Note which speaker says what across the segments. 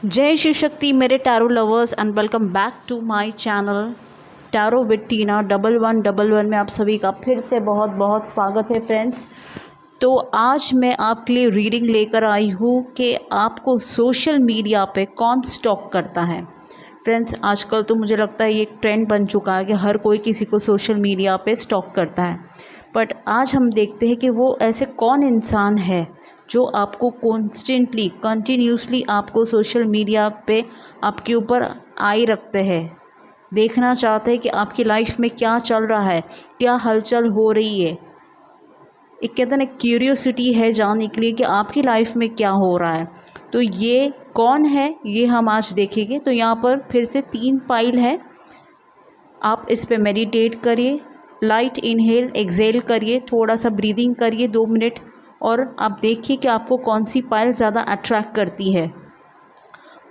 Speaker 1: जय शिव शक्ति मेरे tarot lovers and welcome back to my channel tarot with Tina 1111 में आप सभी का फिर से बहुत बहुत स्वागत है फ्रेंड्स। तो आज मैं आपके लिए रीडिंग लेकर आई हूँ कि आपको सोशल मीडिया पे कौन स्टॉक करता है। फ्रेंड्स, आजकल तो मुझे लगता है ये एक ट्रेंड बन चुका है कि हर कोई किसी को सोशल मीडिया पे स्टॉक करता है। बट आज हम देखते हैं कि वो ऐसे कौन इंसान है जो आपको कॉन्स्टेंटली कंटिन्यूसली आपको सोशल मीडिया पे आपके ऊपर आई रखते हैं, देखना चाहते हैं कि आपकी लाइफ में क्या चल रहा है, क्या हलचल हो रही है। एक कहते हैं ना, क्यूरियोसिटी है जानने के लिए कि आपकी लाइफ में क्या हो रहा है। तो ये कौन है ये हम आज देखेंगे। तो यहाँ पर फिर से 3 फाइल है, आप इस पे मेडिटेट करिए, लाइट इनहेल एक्सेल करिए, थोड़ा सा ब्रीदिंग करिए 2 मिनट और आप देखिए कि आपको कौन सी पायल ज़्यादा अट्रैक्ट करती है।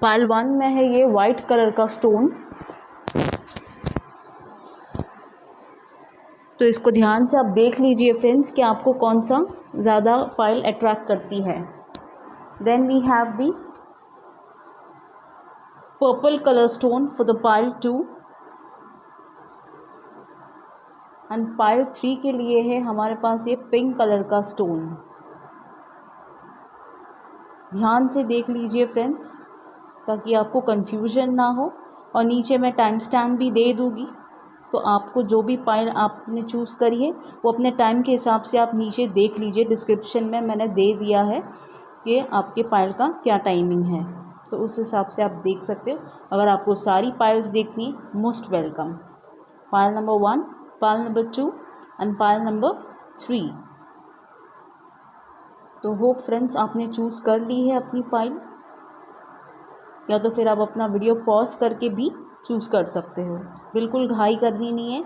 Speaker 1: पायल 1 में है ये वाइट कलर का स्टोन, तो इसको ध्यान से आप देख लीजिए फ्रेंड्स कि आपको कौन सा ज़्यादा पायल अट्रैक्ट करती है। Then we have the purple colour stone for the pile 2 एंड पायल 3 के लिए है हमारे पास ये पिंक कलर का स्टोन। ध्यान से देख लीजिए फ्रेंड्स ताकि आपको कन्फ्यूजन ना हो, और नीचे मैं टाइम स्टैम्प भी दे दूँगी। तो आपको जो भी पायल आपने चूज़ करी है वो अपने टाइम के हिसाब से आप नीचे देख लीजिए, डिस्क्रिप्शन में मैंने दे दिया है कि आपके पायल का क्या टाइमिंग है, तो उस हिसाब से आप देख सकते हो। अगर आपको सारी पायल्स देखनी है, most welcome. Pile number 1, pile number 2 एंड पायल नंबर 3। तो होप फ्रेंड्स आपने चूज़ कर ली है अपनी पायल, या तो फिर आप अपना वीडियो पॉज करके भी चूज़ कर सकते हो। बिल्कुल घाई करनी नहीं है,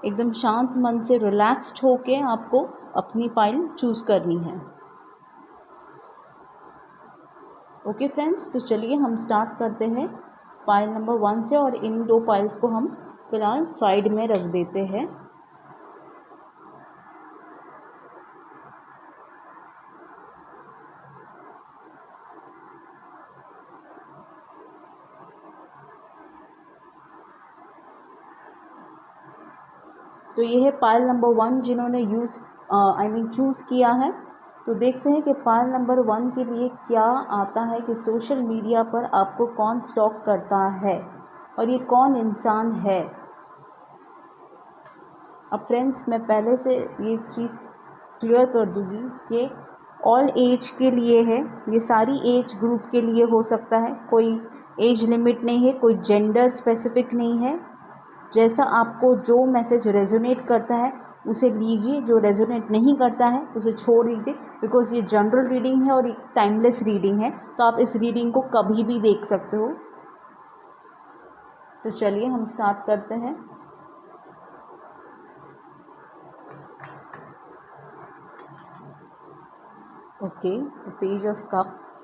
Speaker 1: एकदम शांत मन से रिलैक्स्ड होके आपको अपनी पायल चूज़ करनी है। ओके फ्रेंड्स, तो चलिए हम स्टार्ट करते हैं पायल नंबर 1 से, और इन 2 पायल्स को हम फिलहाल साइड में रख देते हैं। तो ये है पायल नंबर 1 जिन्होंने चूज़ किया है। तो देखते हैं कि पायल नंबर 1 के लिए क्या आता है कि सोशल मीडिया पर आपको कौन स्टॉक करता है और ये कौन इंसान है। अब फ्रेंड्स, मैं पहले से ये चीज़ क्लियर कर दूँगी कि ऑल एज के लिए है, ये सारी एज ग्रुप के लिए हो सकता है, कोई एज लिमिट नहीं है, कोई जेंडर स्पेसिफिक नहीं है। जैसा आपको जो मैसेज रेजोनेट करता है उसे लीजिए, जो रेजोनेट नहीं करता है उसे छोड़ दीजिए, बिकॉज ये जनरल रीडिंग है और एक टाइमलेस रीडिंग है, तो आप इस रीडिंग को कभी भी देख सकते हो। तो चलिए हम स्टार्ट करते हैं। Okay, page of cups,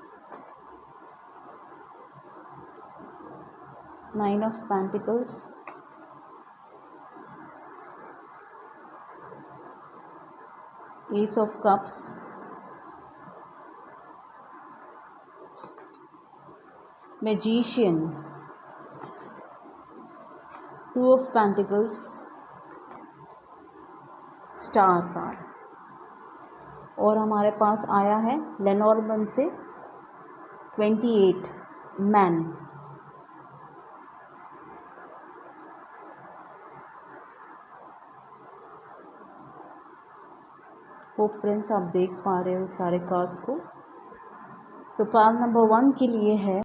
Speaker 1: 9 of pentacles, S of cups, magician, 2 of pentacles, star card, और हमारे पास आया है लेनॉर्मन से 28 मैन। होप फ्रेंड्स आप देख पा रहे हो सारे कार्ड्स को। तो पायल नंबर 1 के लिए है।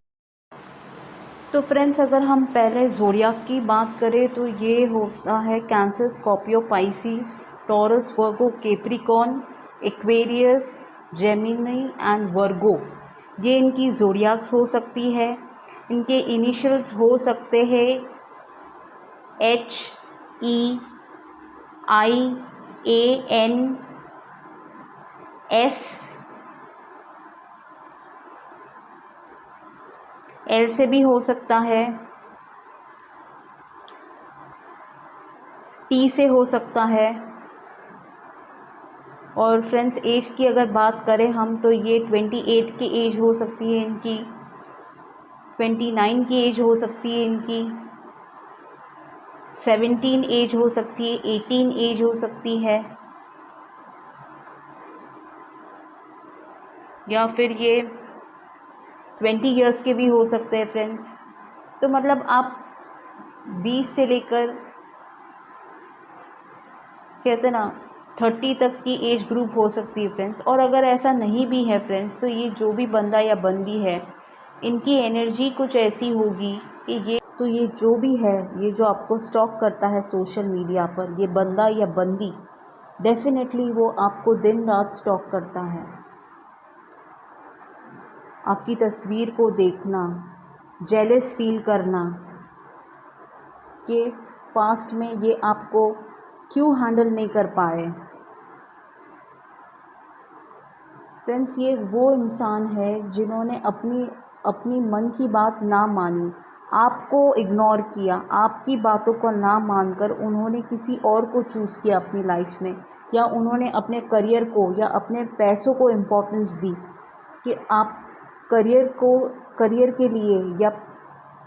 Speaker 1: तो फ्रेंड्स, अगर हम पहले ज़ोडियाक की बात करें तो ये होता है cancer, Scorpio, Pisces, taurus, Virgo, Capricorn, Aquarius, Gemini and वर्गो। ये इनकी ज़ोडियाक्स हो सकती है। इनके इनिशियल्स हो सकते हैं HEIANS, L से भी हो सकता है, T से हो सकता है। और फ्रेंड्स, एज की अगर बात करें हम तो ये 28 की एज हो सकती है इनकी। 29 की एज हो सकती है इनकी, 17 एज हो सकती है, 18 एज हो सकती है, या फिर ये 20 ईयर्स के भी हो सकते हैं फ्रेंड्स। तो मतलब आप 20 से लेकर कहते हैं ना 30 तक की एज ग्रुप हो सकती है फ्रेंड्स। और अगर ऐसा नहीं भी है फ्रेंड्स, तो ये जो भी बंदा या बंदी है, इनकी एनर्जी कुछ ऐसी होगी कि ये जो भी है, ये जो आपको स्टॉक करता है सोशल मीडिया पर, ये बंदा या बंदी, डेफिनेटली वो आपको दिन रात स्टॉक करता है। आपकी तस्वीर को देखना, जेलस फील करना कि पास्ट में ये आपको क्यों हैंडल नहीं कर पाए। फ्रेंड्स, ये वो इंसान है जिन्होंने अपनी मन की बात ना मानी, आपको इग्नोर किया, आपकी बातों को ना मानकर उन्होंने किसी और को चूज़ किया अपनी लाइफ में, या उन्होंने अपने करियर को या अपने पैसों को इम्पोर्टेंस दी कि आप करियर के लिए या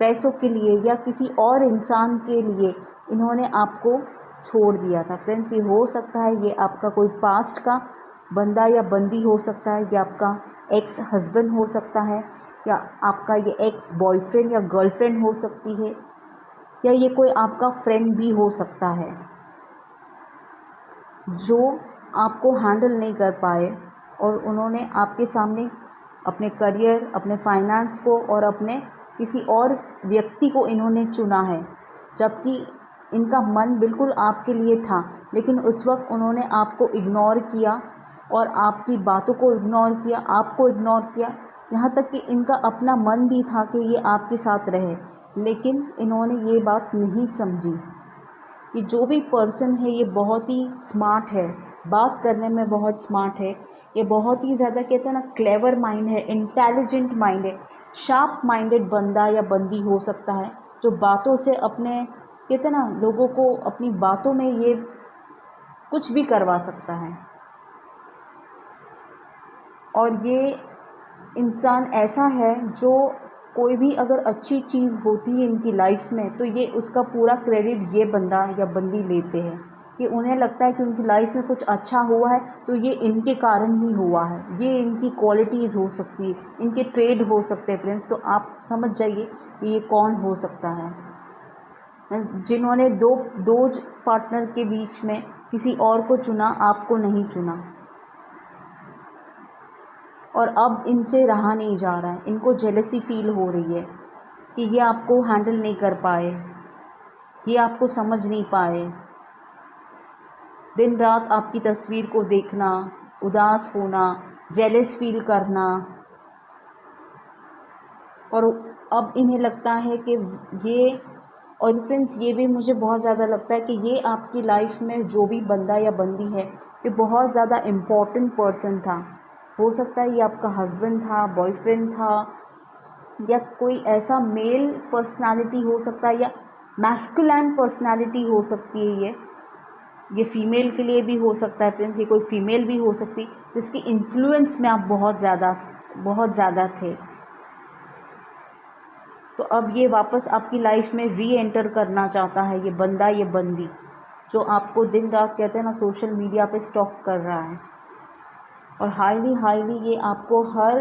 Speaker 1: पैसों के लिए या किसी और इंसान के लिए इन्होंने आपको छोड़ दिया था। फ्रेंड्स, ये हो सकता है ये आपका कोई पास्ट का बंदा या बंदी हो सकता है, या आपका एक्स हस्बैंड हो सकता है, या आपका ये एक्स बॉयफ्रेंड या गर्लफ्रेंड हो सकती है, या ये कोई आपका फ्रेंड भी हो सकता है जो आपको हैंडल नहीं कर पाए और उन्होंने आपके सामने अपने करियर, अपने फाइनेंस को और अपने किसी और व्यक्ति को इन्होंने चुना है, जबकि इनका मन बिल्कुल आपके लिए था, लेकिन उस वक्त उन्होंने आपको इग्नोर किया और आपकी बातों को इग्नोर किया, आपको इग्नोर किया। यहाँ तक कि इनका अपना मन भी था कि ये आपके साथ रहे, लेकिन इन्होंने ये बात नहीं समझी कि जो भी पर्सन है ये बहुत ही स्मार्ट है, बात करने में बहुत स्मार्ट है, ये बहुत ही ज़्यादा कहते हैं ना क्लेवर माइंड है, इंटेलिजेंट माइंड है, शार्प माइंडेड बंदा या बंदी हो सकता है, जो बातों से अपने कहते हैं ना लोगों को अपनी बातों में ये कुछ भी करवा सकता है। और ये इंसान ऐसा है जो कोई भी अगर अच्छी चीज़ होती है इनकी लाइफ में, तो ये उसका पूरा क्रेडिट ये बंदा या बंदी लेते हैं कि उन्हें लगता है कि उनकी लाइफ में कुछ अच्छा हुआ है तो ये इनके कारण ही हुआ है, ये इनकी क्वालिटीज़ हो सकती है, इनके ट्रेड हो सकते हैं फ्रेंड्स। तो आप समझ जाइए कि ये कौन हो सकता है, जिन्होंने दो पार्टनर के बीच में किसी और को चुना, आपको नहीं चुना, और अब इनसे रहा नहीं जा रहा है, इनको जेलसी फील हो रही है कि ये आपको हैंडल नहीं कर पाए, ये आपको समझ नहीं पाए। दिन रात आपकी तस्वीर को देखना, उदास होना, जेलस फील करना, और अब इन्हें लगता है कि ये, और फ्रेंड्स ये भी मुझे बहुत ज़्यादा लगता है कि ये आपकी लाइफ में जो भी बंदा या बंदी है, ये बहुत ज़्यादा इम्पोर्टेंट पर्सन था। हो सकता है ये आपका हस्बैंड था, बॉयफ्रेंड था, या कोई ऐसा मेल पर्सनालिटी हो सकता है, या मैस्कुलिन पर्सनालिटी हो सकती है। ये फीमेल के लिए भी हो सकता है फ्रेंड्स, ये कोई फीमेल भी हो सकती जिसकी इन्फ्लुएंस में आप बहुत ज़्यादा थे। तो अब ये वापस आपकी लाइफ में री एंटर करना चाहता है, ये बंदा ये बंदी जो आपको दिन रात कहते हैं ना सोशल मीडिया पे स्टॉक कर रहा है, और हाईली ये आपको हर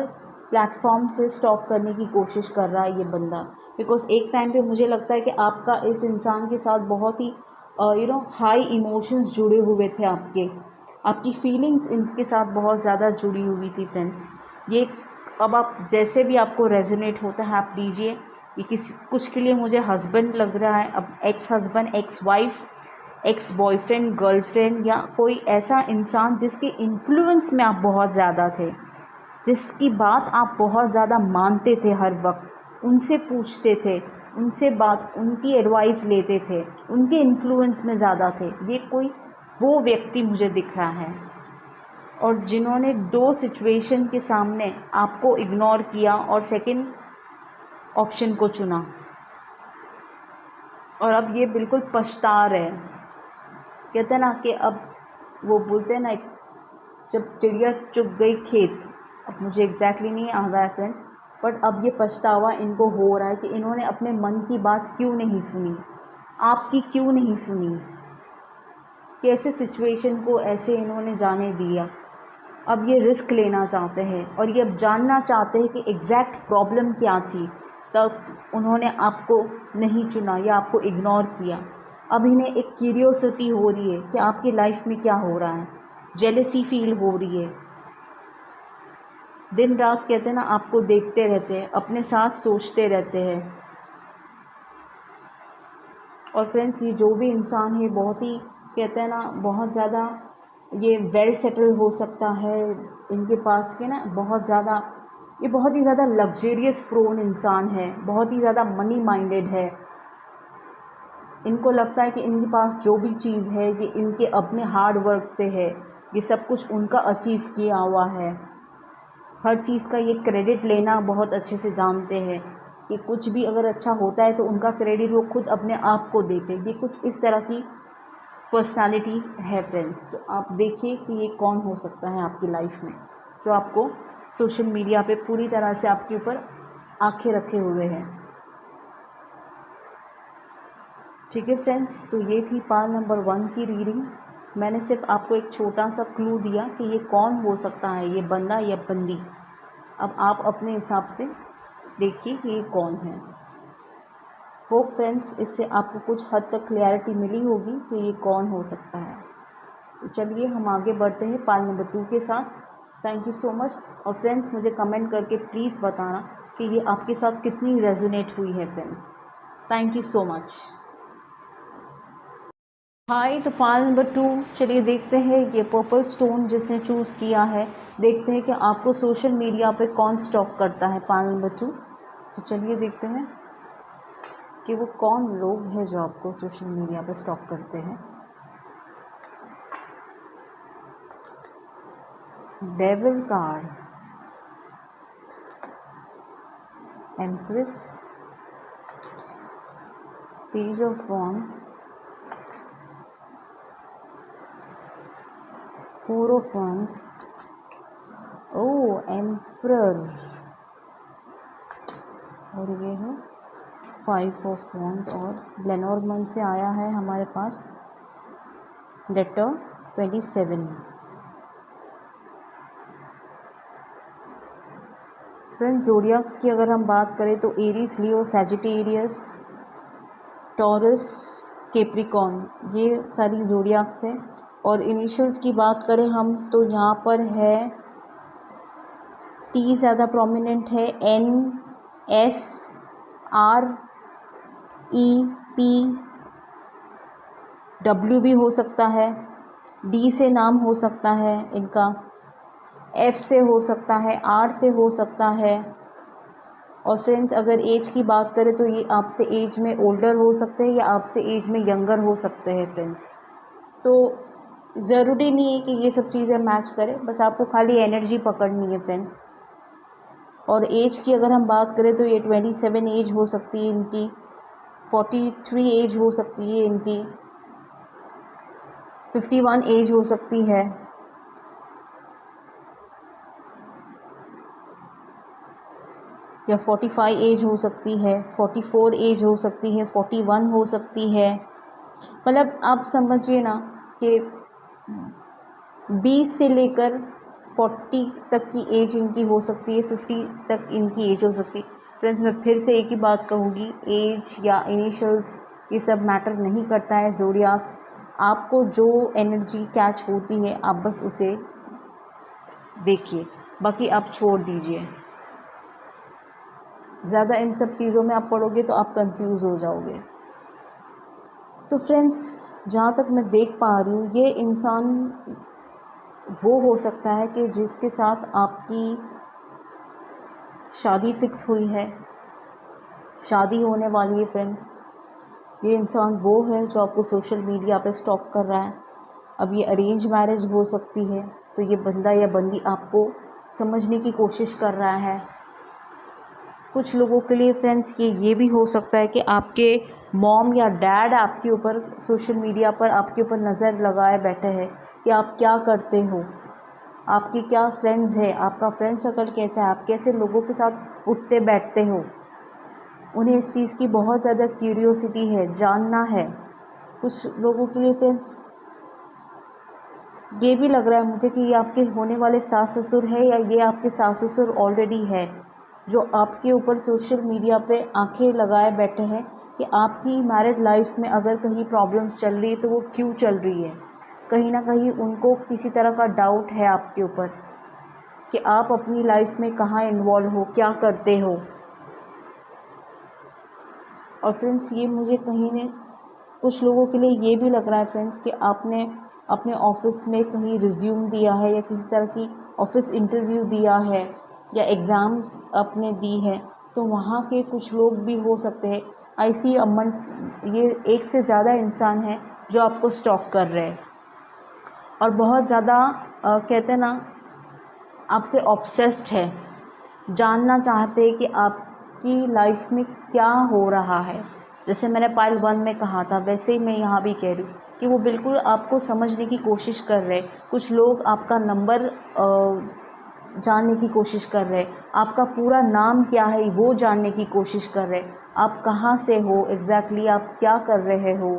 Speaker 1: प्लेटफॉर्म से स्टॉक करने की कोशिश कर रहा है ये बंदा। बिकॉज़ एक टाइम पे मुझे लगता है कि आपका इस इंसान के साथ बहुत ही हाई इमोशंस जुड़े हुए थे, आपकी फीलिंग्स इनके साथ बहुत ज़्यादा जुड़ी हुई थी फ्रेंड्स। ये अब आप जैसे भी आपको रेजोनेट होता है आप लीजिए। ये किसी कुछ के लिए मुझे हस्बैंड लग रहा है, अब ex husband, ex wife, ex boyfriend, girlfriend, या कोई ऐसा इंसान जिसके इन्फ्लुएंस में आप बहुत ज़्यादा थे, जिसकी बात आप बहुत ज़्यादा मानते थे, हर वक्त उनसे पूछते थे, उनसे उनकी एडवाइस लेते थे, उनके इन्फ्लुएंस में ज़्यादा थे। ये कोई वो व्यक्ति मुझे दिख रहा है, और जिन्होंने दो सिचुएशन के सामने आपको इग्नोर किया और सेकंड ऑप्शन को चुना, और अब ये बिल्कुल पछता रहे। कहते हैं ना कि अब वो बोलते हैं ना, जब चिड़िया चुग गई खेत, अब मुझे एग्जैक्टली नहीं आ रहा है फ्रेंड्स, बट अब ये पछतावा इनको हो रहा है कि इन्होंने अपने मन की बात क्यों नहीं सुनी, आपकी क्यों नहीं सुनी, कैसे सिचुएशन को ऐसे इन्होंने जाने दिया। अब ये रिस्क लेना चाहते हैं और ये अब जानना चाहते हैं कि एग्जैक्ट प्रॉब्लम क्या थी, तब उन्होंने आपको नहीं चुना या आपको इग्नोर किया। अब इन्हें एक क्यूरियोसिटी हो रही है कि आपकी लाइफ में क्या हो रहा है, जेलसी फील हो रही है। दिन रात कहते हैं ना, आपको देखते रहते हैं, अपने साथ सोचते रहते हैं। और फ्रेंड्स, ये जो भी इंसान है बहुत ही कहते हैं ना, बहुत ज़्यादा ये वेल सेटल हो सकता है। इनके पास के ना बहुत ज़्यादा, ये बहुत ही ज़्यादा लग्जरियस प्रोन इंसान है, बहुत ही ज़्यादा मनी माइंडेड है। इनको लगता है कि इनके पास जो भी चीज़ है ये इनके अपने हार्ड वर्क से है, ये सब कुछ उनका अचीव किया हुआ है। हर चीज़ का ये क्रेडिट लेना बहुत अच्छे से जानते हैं कि कुछ भी अगर अच्छा होता है तो उनका क्रेडिट वो खुद अपने आप को देते हैं। ये कुछ इस तरह की पर्सनालिटी है फ्रेंड्स। तो आप देखिए कि ये कौन हो सकता है आपकी लाइफ में, जो आपको सोशल मीडिया पे पूरी तरह से आपके ऊपर आंखें रखे हुए हैं। ठीक है फ्रेंड्स, तो ये थी पाल नंबर 1 की रीडिंग। मैंने सिर्फ आपको एक छोटा सा क्लू दिया कि ये कौन हो सकता है, ये बंदा या बंदी। अब आप अपने हिसाब से देखिए कि ये कौन है। होप फ्रेंड्स इससे आपको कुछ हद तक क्लैरिटी मिली होगी कि ये कौन हो सकता है। तो चलिए हम आगे बढ़ते हैं पाल नंबर 2 के साथ। Thank you so much. और फ्रेंड्स मुझे कमेंट करके प्लीज़ बताना कि ये आपके साथ कितनी रेजोनेट हुई है friends. Thank you so much. Hi, तो पाल नंबर 2, चलिए देखते हैं ये पर्पल स्टोन जिसने चूज़ किया है, देखते हैं कि आपको सोशल मीडिया पे कौन स्टॉक करता है पाल नंबर 2। तो चलिए देखते हैं कि वो कौन लोग हैं जो आपको सोशल मीडिया पे स्टॉक करते हैं। Devil card, empress, page of wand, 4 of wands, oh emperor, और ये है 5 ऑफ वॉन्ड। और लेनॉर्मन से आया है हमारे पास लेटर 27। फ्रेंड्स ज़ोडियाक्स की अगर हम बात करें तो एरीज, लियो, सैजिटेरियस, टॉरस, कैप्रिकॉर्न, ये सारी ज़ोडियाक्स है। और इनिशियल्स की बात करें हम तो यहाँ पर है टी ज़्यादा प्रोमिनेंट है, N, S, R, E, P, W भी हो सकता है, डी से नाम हो सकता है इनका, एफ से हो सकता है, आर से हो सकता है। और फ्रेंड्स अगर एज की बात करें तो ये आपसे एज में ओल्डर हो सकते हैं या आपसे एज में यंगर हो सकते हैं फ्रेंड्स। तो ज़रूरी नहीं है कि ये सब चीज़ें मैच करें, बस आपको खाली एनर्जी पकड़नी है फ्रेंड्स। और एज की अगर हम बात करें तो ये 27 एज हो सकती है इनकी, 43 एज हो सकती है इनकी, 51 एज हो सकती है, या 45 एज हो सकती है, 44 एज हो सकती है, 41 हो सकती है। मतलब आप समझिए ना कि 20 से लेकर 40 तक की एज इनकी हो सकती है, 50 तक इनकी एज हो सकती है। फ्रेंड्स मैं फिर से एक ही बात कहूँगी, एज या इनिशियल्स ये सब मैटर नहीं करता है। ज़ोडियाक्स, आपको जो एनर्जी कैच होती है आप बस उसे देखिए, बाकी आप छोड़ दीजिए। ज़्यादा इन सब चीज़ों में आप पढ़ोगे तो आप कंफ्यूज हो जाओगे। तो फ्रेंड्स जहाँ तक मैं देख पा रही हूँ, ये इंसान वो हो सकता है कि जिसके साथ आपकी शादी फिक्स हुई है, शादी होने वाली है फ्रेंड्स। ये इंसान वो है जो आपको सोशल मीडिया पे स्टॉक कर रहा है। अब ये अरेंज मैरिज हो सकती है, तो ये बंदा या बंदी आपको समझने की कोशिश कर रहा है। कुछ लोगों के लिए फ्रेंड्स ये भी हो सकता है कि आपके मॉम या डैड आपके ऊपर सोशल मीडिया पर आपके ऊपर नज़र लगाए बैठे हैं कि आप क्या करते हो, आपके क्या फ्रेंड्स हैं, आपका फ्रेंड सर्कल कैसा है, आप कैसे लोगों के साथ उठते बैठते हो। उन्हें इस चीज़ की बहुत ज़्यादा क्यूरियोसिटी है, जानना है। कुछ लोगों के लिए फ्रेंड्स ये भी लग रहा है मुझे कि ये आपके होने वाले सास ससुर है या ये आपके सास ससुर ऑलरेडी है, जो आपके ऊपर सोशल मीडिया पे आंखें लगाए बैठे हैं कि आपकी मैरिड लाइफ में अगर कहीं प्रॉब्लम्स चल रही है तो वो क्यों चल रही है। कहीं ना कहीं उनको किसी तरह का डाउट है आपके ऊपर कि आप अपनी लाइफ में कहाँ इन्वॉल्व हो, क्या करते हो। और फ्रेंड्स ये मुझे कहीं ने कुछ लोगों के लिए ये भी लग रहा है फ्रेंड्स कि आपने अपने ऑफिस में कहीं रिज्यूम दिया है या किसी तरह की ऑफिस इंटरव्यू दिया है या एग्ज़ाम्स आपने दी है, तो वहाँ के कुछ लोग भी हो सकते हैं। आई सी अमन, ये एक से ज़्यादा इंसान है जो आपको स्टॉक कर रहे हैं और बहुत ज़्यादा कहते हैं ना, आपसे ऑब्सेस्ड है, जानना चाहते हैं कि आपकी लाइफ में क्या हो रहा है। जैसे मैंने पार्ट 1 में कहा था वैसे ही मैं यहाँ भी कह रही हूँ कि वो बिल्कुल आपको समझने की कोशिश कर रहे हैं। कुछ लोग आपका नंबर जानने की कोशिश कर रहे हैं, आपका पूरा नाम क्या है वो जानने की कोशिश कर रहे हैं, आप कहाँ से हो एग्जैक्टली, आप क्या कर रहे हो,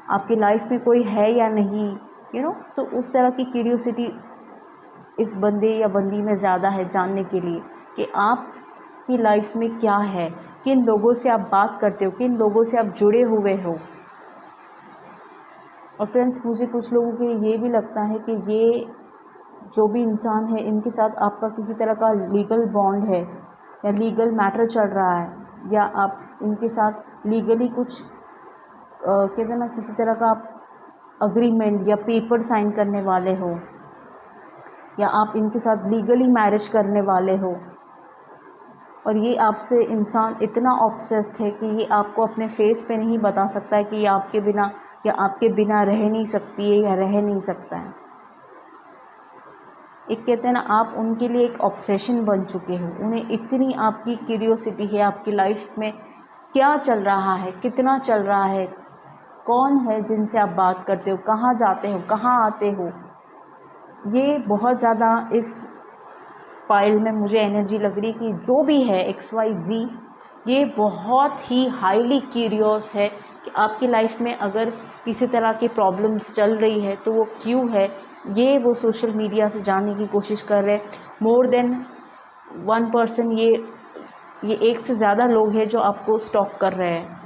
Speaker 1: आपकी लाइफ में कोई है या नहीं, तो उस तरह की क्यूरियोसिटी इस बंदे या बंदी में ज़्यादा है जानने के लिए कि आपकी लाइफ में क्या है, किन लोगों से आप बात करते हो, किन लोगों से आप जुड़े हुए हो। और फ्रेंड्स मुझे कुछ लोगों के ये भी लगता है कि ये जो भी इंसान है इनके साथ आपका किसी तरह का लीगल बॉन्ड है या लीगल मैटर चल रहा है, या आप इनके साथ लीगली कुछ कहते हैं ना किसी तरह का आप अग्रीमेंट या पेपर साइन करने वाले हो, या आप इनके साथ लीगली मैरिज करने वाले हो। और ये आपसे इंसान इतना ऑब्सेस्ड है कि ये आपको अपने फेस पे नहीं बता सकता है कि ये आपके बिना या आपके बिना रह नहीं सकती है या रह नहीं सकता है। एक कहते हैं ना, आप उनके लिए एक ऑब्सेशन बन चुके हो, उन्हें इतनी आपकी क्यूरियोसिटी है आपकी लाइफ में क्या चल रहा है, कितना चल रहा है, कौन है जिनसे आप बात करते हो, कहाँ जाते हो, कहाँ आते हो। ये बहुत ज़्यादा इस फाइल में मुझे एनर्जी लग रही कि जो भी है XYZ ये बहुत ही हाईली क्यूरियस है कि आपकी लाइफ में अगर किसी तरह की प्रॉब्लम्स चल रही है तो वो क्यों है, ये वो सोशल मीडिया से जानने की कोशिश कर रहे हैं। मोर देन 1 पर्सन, ये एक से ज़्यादा लोग हैं जो आपको स्टॉक कर रहे हैं।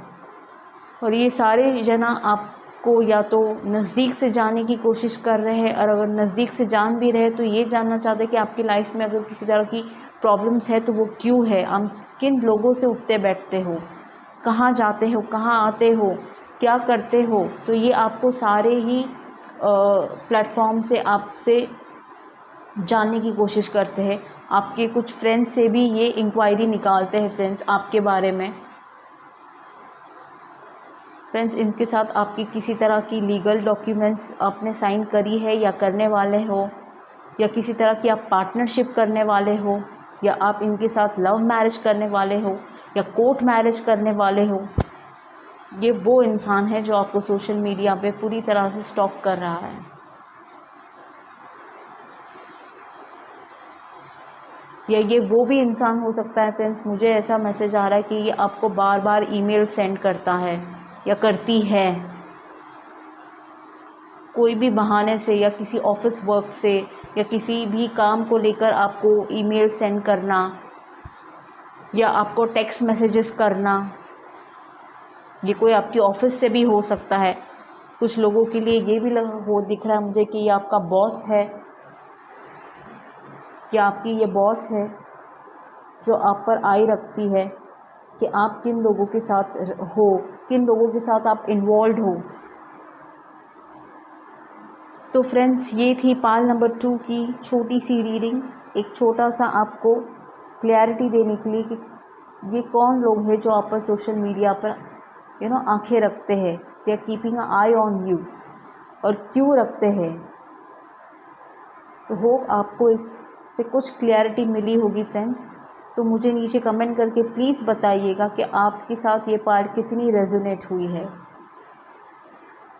Speaker 1: और ये सारे जना आपको या तो नज़दीक से जानने की कोशिश कर रहे हैं, और अगर नज़दीक से जान भी रहे तो ये जानना चाहते हैं कि आपकी लाइफ में अगर किसी तरह की प्रॉब्लम्स है तो वो क्यों है, आप किन लोगों से उठते बैठते हो, कहाँ जाते हो, कहाँ आते हो, क्या करते हो। तो ये आपको सारे ही प्लेटफॉर्म से आपसे जानने की कोशिश करते हैं। आपके कुछ फ्रेंड्स से भी ये इंक्वायरी निकालते हैं फ्रेंड्स आपके बारे में। फ्रेंड्स इनके साथ आपकी किसी तरह की लीगल डॉक्यूमेंट्स आपने साइन करी है या करने वाले हो, या किसी तरह की आप पार्टनरशिप करने वाले हो, या आप इनके साथ लव मैरिज करने वाले हो या कोर्ट मैरिज करने वाले हो। ये वो इंसान है जो आपको सोशल मीडिया पे पूरी तरह से स्टॉक कर रहा है। या ये वो भी इंसान हो सकता है फ्रेंड्स, मुझे ऐसा मैसेज आ रहा है कि ये आपको बार बार ईमेल सेंड करता है या करती है, कोई भी बहाने से या किसी ऑफिस वर्क से या किसी भी काम को लेकर आपको ईमेल सेंड करना या आपको टेक्स्ट मैसेजेस करना। ये कोई आपकी ऑफिस से भी हो सकता है। कुछ लोगों के लिए ये भी वो दिख रहा है मुझे कि ये आपका बॉस है या आपकी ये बॉस है जो आप पर आई रखती है कि आप किन लोगों के साथ हो, किन लोगों के साथ आप इन्वॉल्व हो। तो फ्रेंड्स ये थी पार्ट नंबर 2 की छोटी सी रीडिंग, एक छोटा सा आपको क्लैरिटी देने के लिए कि ये कौन लोग हैं जो आप पर सोशल मीडिया पर आंखें रखते हैं, they are keeping a eye on you, और क्यों रखते हैं। तो होप आपको इससे कुछ क्लैरिटी मिली होगी फ्रेंड्स। तो मुझे नीचे कमेंट करके प्लीज़ बताइएगा कि आपके साथ ये पार्ट कितनी रेजोनेट हुई है।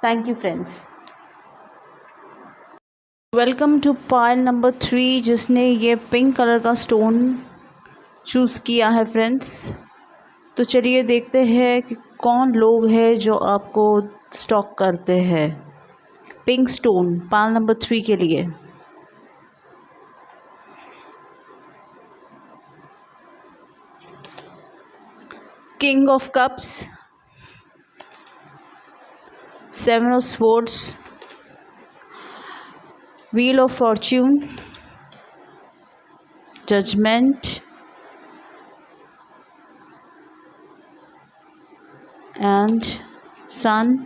Speaker 1: Thank you friends. Welcome to pile number 3 जिसने ये पिंक कलर का स्टोन चूज़ किया है फ्रेंड्स। तो चलिए देखते हैं कि कौन लोग हैं जो आपको स्टॉक करते हैं पिंक स्टोन पाइल नंबर 3 के लिए। King of cups, 7 of swords, wheel of fortune, judgement and sun,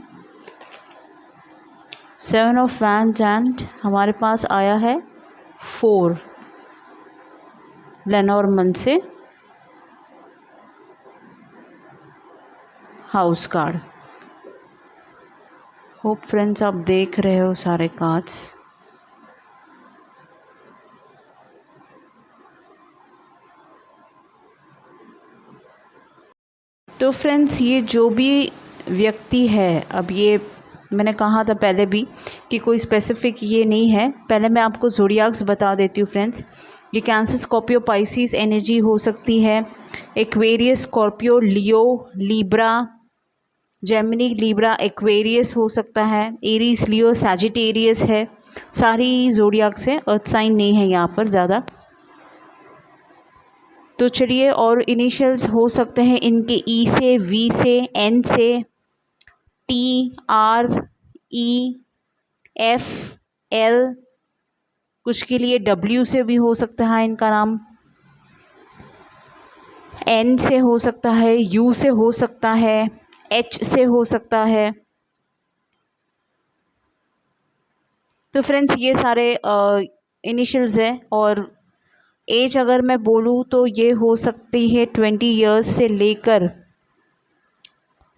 Speaker 1: 7 of wand and हमारे पास आया है 4 लेनॉर्मन से हाउस कार्ड। होप फ्रेंड्स आप देख रहे हो सारे कार्ड्स। तो फ्रेंड्स ये जो भी व्यक्ति है, अब ये मैंने कहा था पहले भी कि कोई स्पेसिफिक ये नहीं है। पहले मैं आपको ज़ोडियाक्स बता देती हूँ फ्रेंड्स। ये कैंसर, स्कॉर्पियो, पाइसिस एनर्जी हो सकती है, एक्वेरियस, स्कॉर्पियो, लियो, लीब्रा, जेमिनी, लीब्रा, एक्वेरियस हो सकता है, एरीज, लियो, सैजिटेरियस है, सारी ज़ोडियाक्स है, अर्थ साइन नहीं है यहाँ पर ज़्यादा। तो चलिए, और इनिशियल्स हो सकते हैं इनके ई से, वी से, एन से, T, R, E, F, L, कुछ के लिए डब्ल्यू से भी हो सकता है इनका नाम, एन से हो सकता है, यू से हो सकता है, एच से हो सकता है। तो फ्रेंड्स ये सारे इनिशियल्स हैं। और एज अगर मैं बोलूँ तो ये हो सकती है 20 इयर्स से लेकर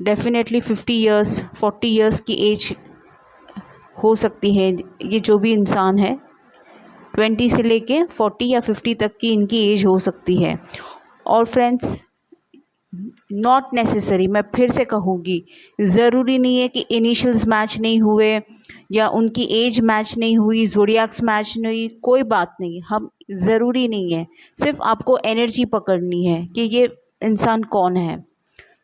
Speaker 1: डेफिनेटली 50 इयर्स, 40 इयर्स की एज हो सकती है। ये जो भी इंसान है 20 से लेके 40 या 50 तक की इनकी एज हो सकती है। और फ्रेंड्स नॉट नेसेसरी, मैं फिर से कहूँगी, ज़रूरी नहीं है कि इनिशियल्स मैच नहीं हुए या उनकी एज मैच नहीं हुई, ज़ोडियाक्स मैच नहीं, कोई बात नहीं, हम ज़रूरी नहीं है, सिर्फ आपको एनर्जी पकड़नी है कि ये इंसान कौन है।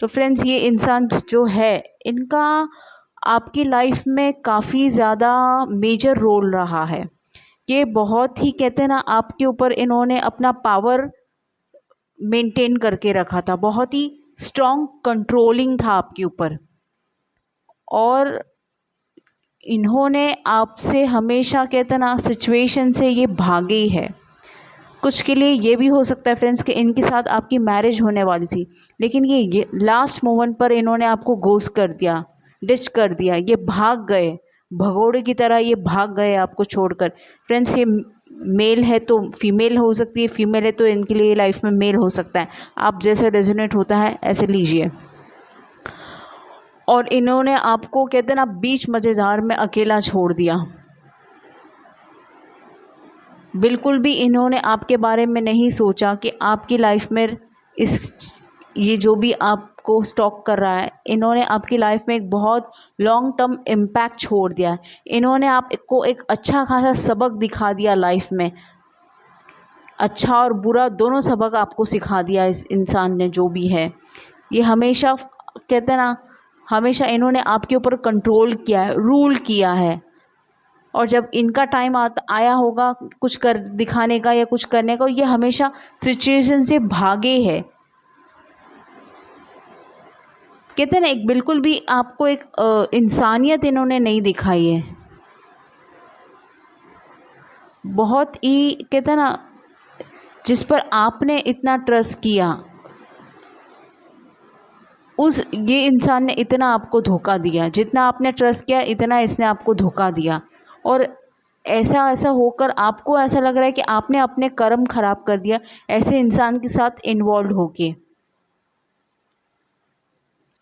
Speaker 1: तो फ्रेंड्स ये इंसान जो है इनका आपकी लाइफ में काफ़ी ज़्यादा मेजर रोल रहा है। ये बहुत ही कहते हैं ना, आपके ऊपर इन्होंने अपना पावर मेंटेन करके रखा था, बहुत ही स्ट्रॉन्ग कंट्रोलिंग था आपके ऊपर। और इन्होंने आपसे हमेशा कहते हैं ना सिचुएशन से ये भागे ही है। कुछ के लिए ये भी हो सकता है फ्रेंड्स कि इनके साथ आपकी मैरिज होने वाली थी, लेकिन ये लास्ट मोमेंट पर इन्होंने आपको घोस्ट कर दिया, डिच कर दिया, ये भाग गए, भगोड़े की तरह ये भाग गए आपको छोड़कर। फ्रेंड्स ये मेल है तो फीमेल हो सकती है, फीमेल है तो इनके लिए लाइफ में मेल हो सकता है। आप जैसे रेजोनेट होता है ऐसे लीजिए। और इन्होंने आपको कहते हैं ना बीच मज़ेदार में अकेला छोड़ दिया। बिल्कुल भी इन्होंने आपके बारे में नहीं सोचा कि आपकी लाइफ में ये जो भी आपको स्टॉक कर रहा है, इन्होंने आपकी लाइफ में एक बहुत लॉन्ग टर्म इम्पैक्ट छोड़ दिया है। इन्होंने आपको एक अच्छा खासा सबक दिखा दिया लाइफ में, अच्छा और बुरा दोनों सबक आपको सिखा दिया इस इंसान ने जो भी है। ये हमेशा कहते हैं ना, हमेशा इन्होंने आपके ऊपर कंट्रोल किया है, रूल किया है। और जब इनका टाइम आया होगा कुछ कर दिखाने का या कुछ करने का, ये हमेशा सिचुएशन से भागे है। कहते हैं ना, एक बिल्कुल भी आपको एक इंसानियत इन्होंने नहीं दिखाई है। बहुत ही कहते हैं ना, जिस पर आपने इतना ट्रस्ट किया, ये इंसान ने इतना आपको धोखा दिया। जितना आपने ट्रस्ट किया इतना इसने आपको धोखा दिया। और ऐसा होकर आपको ऐसा लग रहा है कि आपने अपने कर्म खराब कर दिया ऐसे इंसान के साथ इन्वॉल्व होके।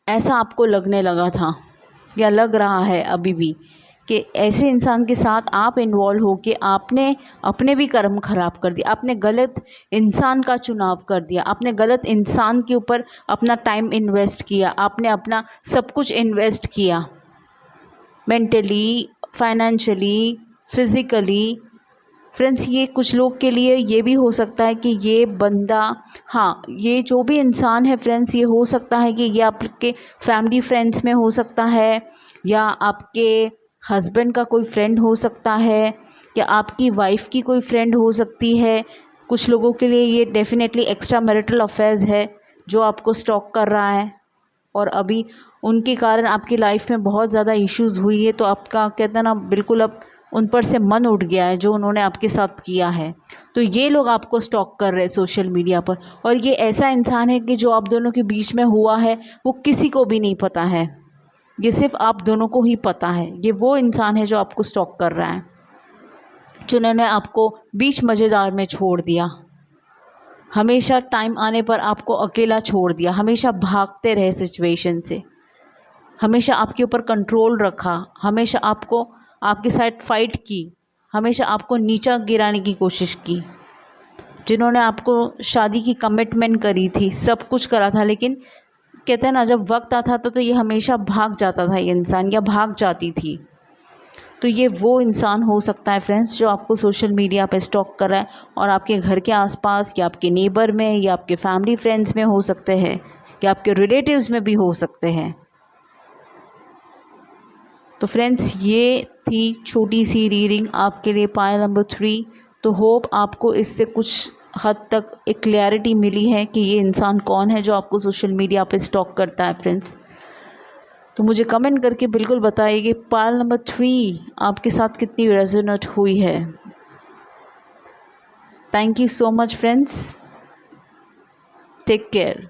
Speaker 1: ऐसा आपको लगने लगा था या लग रहा है अभी भी कि ऐसे इंसान के साथ आप इन्वॉल्व होके आपने अपने भी कर्म खराब कर दिया, आपने गलत इंसान का चुनाव कर दिया, आपने गलत इंसान के ऊपर अपना टाइम इन्वेस्ट किया, आपने अपना सब कुछ इन्वेस्ट किया, मेंटली, फाइनेंशियली, फिज़िकली। फ्रेंड्स, ये कुछ लोग के लिए ये भी हो सकता है कि ये बंदा, हाँ, ये जो भी इंसान है फ्रेंड्स, ये हो सकता है कि ये आपके फैमिली फ्रेंड्स में हो सकता है, या आपके हस्बैंड का कोई फ्रेंड हो सकता है, या आपकी वाइफ की कोई फ्रेंड हो सकती है। कुछ लोगों के लिए ये डेफिनेटली एक्स्ट्रा मैरिटल अफेयर्स है जो आपको स्टॉक कर रहा है, और अभी उनके कारण आपकी लाइफ में बहुत ज़्यादा इश्यूज़ हुई है, तो आपका कहते हैं ना, बिल्कुल अब उन पर से मन उठ गया है जो उन्होंने आपके साथ किया है। तो ये लोग आपको स्टॉक कर रहे हैं सोशल मीडिया पर, और ये ऐसा इंसान है कि जो आप दोनों के बीच में हुआ है वो किसी को भी नहीं पता है, ये सिर्फ आप दोनों को ही पता है। ये वो इंसान है जो आपको स्टॉक कर रहा है, जिन्होंने आपको बीच मज़ेदार में छोड़ दिया, हमेशा टाइम आने पर आपको अकेला छोड़ दिया, हमेशा भागते रहे सिचुएशन से, हमेशा आपके ऊपर कंट्रोल रखा, हमेशा आपको आपके साइड फाइट की, हमेशा आपको नीचा गिराने की कोशिश की। जिन्होंने आपको शादी की कमिटमेंट करी थी, सब कुछ करा था, लेकिन कहते हैं ना, जब वक्त आता था तो ये हमेशा भाग जाता था ये इंसान, या भाग जाती थी। तो ये वो इंसान हो सकता है फ्रेंड्स जो आपको सोशल मीडिया पे स्टॉक कर रहा है, और आपके घर के आसपास, या आपके नेबर में, या आपके फैमिली फ्रेंड्स में हो सकते हैं, या आपके रिलेटिव्स में भी हो सकते हैं। तो फ्रेंड्स, ये थी छोटी सी रीडिंग आपके लिए पायल नंबर 3। तो होप आपको इससे कुछ हद तक एक क्लैरिटी मिली है कि ये इंसान कौन है जो आपको सोशल मीडिया पे स्टॉक करता है फ्रेंड्स। तो मुझे कमेंट करके बिल्कुल बताइए कि पायल नंबर 3 आपके साथ कितनी रेजोनेट हुई है। Thank you so much friends, take care.